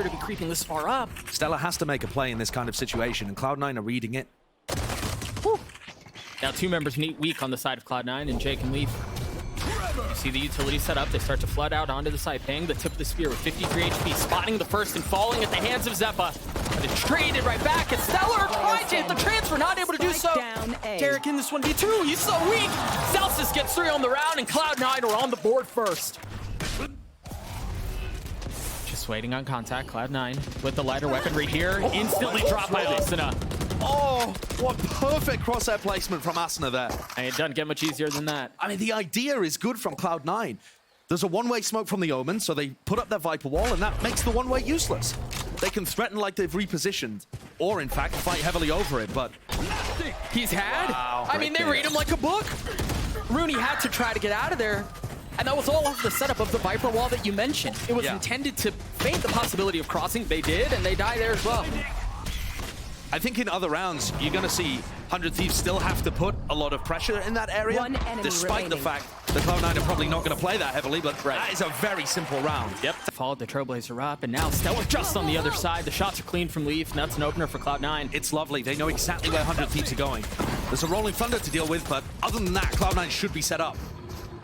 to be creeping this far up. Stellar has to make a play in this kind of situation, and Cloud9 are reading it. Whew. Now two members meet weak on the side of Cloud9, and Jake and Leaf. You see the utility set up. They start to flood out onto the side. Bang the tip of the spear with 53 HP, spotting the first and falling at the hands of Zeppa. But it's traded right back, and Stellar trying to hit the transfer, not able to do so. Derek in this 1v2, he's so weak. Celsius gets 3 on the round, and Cloud9 are on the board first. Just waiting on contact. Cloud9 with the lighter weaponry here. Instantly dropped by Asuna. Oh, what perfect crosshair placement from Asuna there. And it doesn't get much easier than that. I mean, the idea is good from Cloud9. There's a one-way smoke from the Omen, so they put up their Viper wall, and that makes the one-way useless. They can threaten like they've repositioned, or in fact, fight heavily over it, but... He's had? Wow, I mean, they read him like a book. Rooney had to try to get out of there. And that was all off the setup of the Viper wall that you mentioned. It was intended to feint the possibility of crossing. They did, and they die there as well. I think in other rounds, you're going to see 100 Thieves still have to put a lot of pressure in that area, despite the fact that Cloud9 are probably not going to play that heavily, but that is a very simple round. Yep. Followed the Trailblazer up, and now Stellar just on the other side. The shots are clean from Leaf, and that's an opener for Cloud9. It's lovely. They know exactly where 100 Thieves are going. There's a Rolling Thunder to deal with, but other than that, Cloud9 should be set up.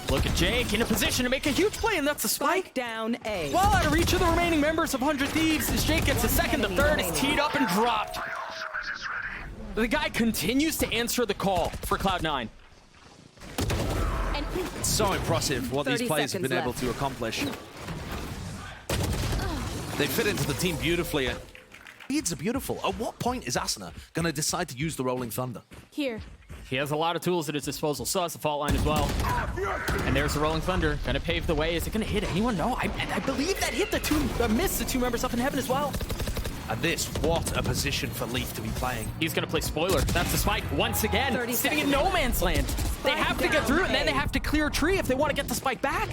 Look at Jake in a position to make a huge play, and that's a spike. Down A. Well out of reach of the remaining members of 100 Thieves, as Jake gets the second, the third is teed up and dropped. The guy continues to answer the call for Cloud9. It's so impressive what these players have been able to accomplish. They fit into the team beautifully. Leads are beautiful. At what point is Asuna going to decide to use the Rolling Thunder? Here. He has a lot of tools at his disposal. So has the fault line as well. And there's the Rolling Thunder. Going to pave the way. Is it going to hit anyone? No. I believe that hit missed the two members up in heaven as well. And this, what a position for Leaf to be playing. He's going to play spoiler. That's the spike once again. Sitting in no man's land. They have to get through, and then they have to clear a tree if they want to get the spike back.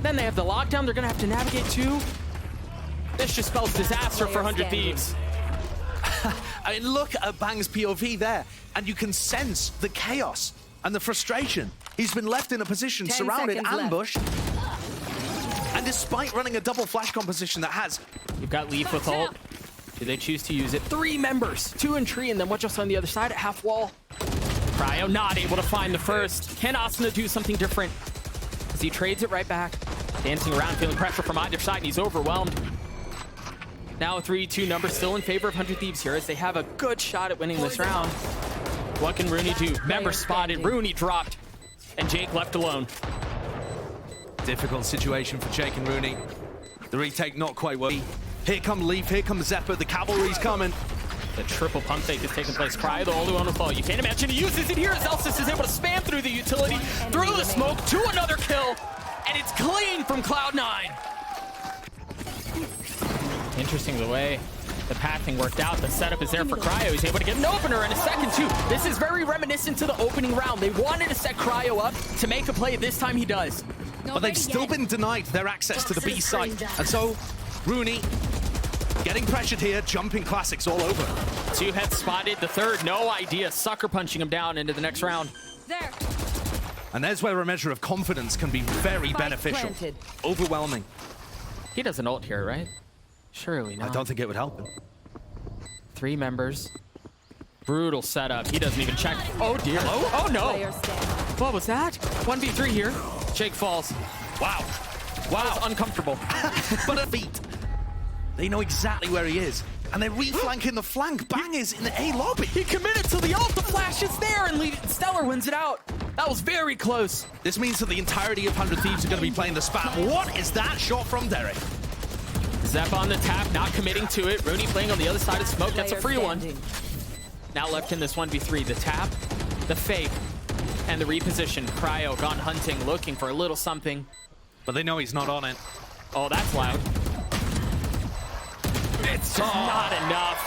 Then they have the lockdown they're going to have to navigate to. This just spells disaster for 100 Thieves. I mean, look at Bang's POV there, and you can sense the chaos and the frustration. He's been left in a position, surrounded, ambushed. And despite running a double flash composition that has... You've got Leaf with ult. Do they choose to use it? 3 members, 2 in tree, and then what just on the other side at half wall? Cryo not able to find the first. Can Asuna do something different? As he trades it right back. Dancing around, feeling pressure from either side, and he's overwhelmed. Now a 3-2 number still in favor of 100 Thieves here, as they have a good shot at winning this round. What can Rooney do? Member spotted, Rooney dropped, and Jake left alone. Difficult situation for Jake and Rooney. The retake not quite well. Here come Leaf, here comes Zeppa, the cavalry's coming. The triple pump fake is taking place. Cryo, the only one with fall. You can't imagine he uses it here as Celsius is able to spam through the utility, through the smoke, to another kill, and it's clean from Cloud9. Interesting the way the pathing worked out. The setup is there for Cryo. He's able to get an opener in a second, too. This is very reminiscent to the opening round. They wanted to set Cryo up to make a play. This time he does. But they've still been denied their access to the B site. And so, Rooney getting pressured here, jumping classics all over. 2 heads spotted. The third, no idea. Sucker punching him down into the next round. There. And there's where a measure of confidence can be very beneficial. Overwhelming. He doesn't ult here, right? Surely not. I don't think it would help him. 3 members. Brutal setup. He doesn't even check. Oh, dear. Oh, no. What was that? 1v3 here. Jake falls. Wow. Wow. That was uncomfortable. But a beat. They know exactly where he is. And they're reflanking the flank. Bang is in the A lobby. He committed to the ult. The flash is there, and Stellar wins it out. That was very close. This means that the entirety of 100 Thieves are going to be playing the spam. What is that shot from Derek? Zep on the tap, not committing to it. Rooney playing on the other side of smoke. That's a free one. Now left in this 1v3. The tap, the fake, and the reposition. Cryo gone hunting, looking for a little something. But they know he's not on it. Oh, that's loud. It's just not enough.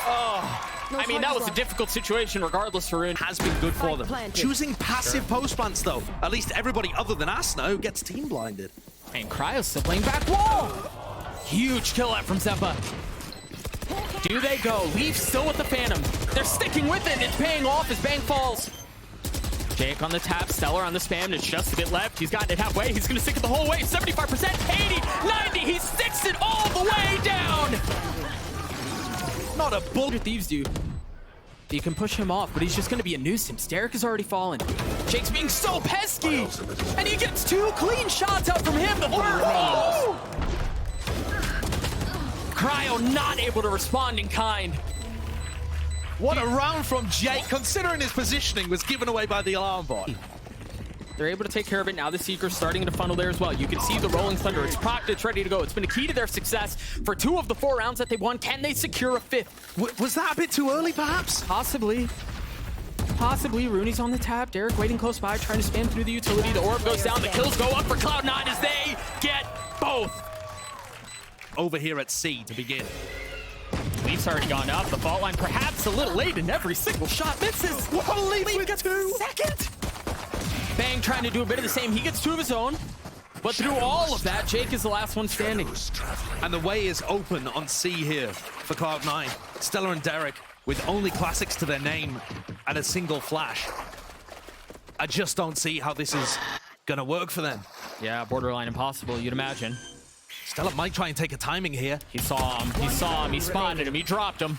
I mean, that was a difficult situation regardless for Rooney. Has been good for them. Choosing passive post plants, though. At least everybody other than Asuna gets team blinded. And Cryo's still playing back wall. Huge kill out from Zeppa. Do they go? Leaf still with the Phantom. They're sticking with it. It's paying off as Bang falls. Jake on the tap, Stellar on the spam, and it's just a bit left. He's gotten it halfway. He's going to stick it the whole way. 75%, 80, 90. He sticks it all the way down. Not a bull. Thieves do. You can push him off, but he's just going to be a nuisance. Derek has already fallen. Jake's being so pesky, and he gets 2 clean shots out from him. The third. Oh! Cryo not able to respond in kind. What a round from Jake, considering his positioning was given away by the alarm bot. They're able to take care of it. Now the Seeker's starting to funnel there as well. You can see the Rolling Thunder. It's procced. It's ready to go. It's been a key to their success for 2 of the 4 rounds that they won. Can they secure a 5th? Was that a bit too early, perhaps? Possibly. Possibly. Rooney's on the tap. Derek waiting close by, trying to spam through the utility. The orb goes down. The kills go up for Cloud9 as they get both. Over here at C to begin. Leaf's already gone up. The fault line perhaps a little late, and every single shot misses. Whoa, Leaf gets 2. Second. Bang trying to do a bit of the same. He gets 2 of his own. But through all of that, Jake is the last one standing. And the way is open on C here for Cloud9. Stellar and Derek with only classics to their name and a single flash. I just don't see how this is gonna work for them. Yeah, borderline impossible, you'd imagine. Stellar might try and take a timing here. He saw him, he spotted him, he dropped him.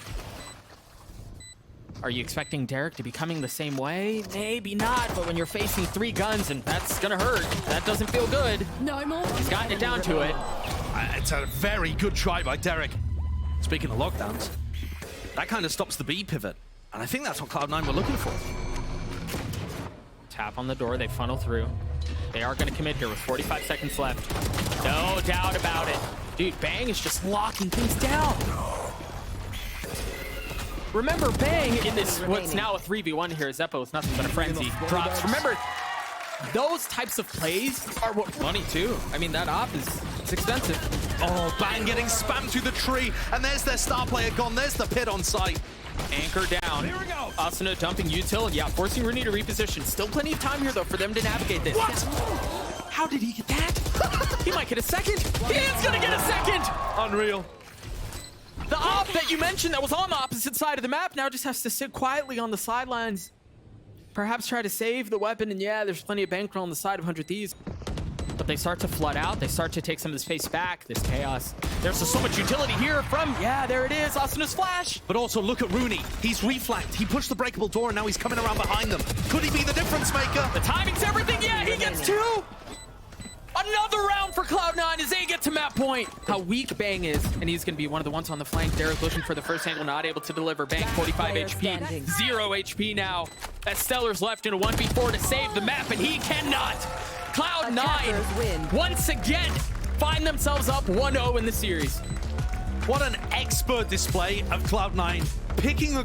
Are you expecting Derek to be coming the same way? Maybe not, but when you're facing 3 guns, and that's gonna hurt. That doesn't feel good. No more. He's gotten it down to it. It's a very good try by Derek. Speaking of lockdowns, that kind of stops the B pivot. And I think that's what Cloud9 were looking for. Tap on the door, they funnel through. They are gonna commit here with 45 seconds left. No doubt about it. Dude, Bang is just locking things down. Remember, Bang in this, what's now a 3v1 here, Zeppo is nothing but a frenzy. Drops. Remember, those types of plays are what money too. I mean, that op is it's expensive. Oh, Bang getting spammed through the tree. And there's their star player gone. There's the pit on site. Anchor down. Here we go. Asuna dumping util. Yeah, forcing Rooney to reposition. Still plenty of time here, though, for them to navigate this. What? How did he get that? He might get a second. He is going to get a second. Unreal. The op that you mentioned that was on the opposite side of the map now just has to sit quietly on the sidelines. Perhaps try to save the weapon. And yeah, there's plenty of bankroll on the side of 100 Thieves. But they start to flood out. They start to take some of the space back. This chaos. There's so much utility here from, yeah, there it is. Asuna's flash. But also look at Rooney. He's reflanked. He pushed the breakable door and now he's coming around behind them. Could he be the difference maker? The timing's everything. Yeah, he gets 2. Another round for Cloud9 as they get to map point. How weak Bang is. And he's going to be one of the ones on the flank. Derek looking for the first angle, not able to deliver. Bang, 45 HP. 0 HP now. As Stellar's left in a 1v4 to save the map, and he cannot. Cloud9 once again find themselves up 1-0 in the series. What an expert display of Cloud9 picking the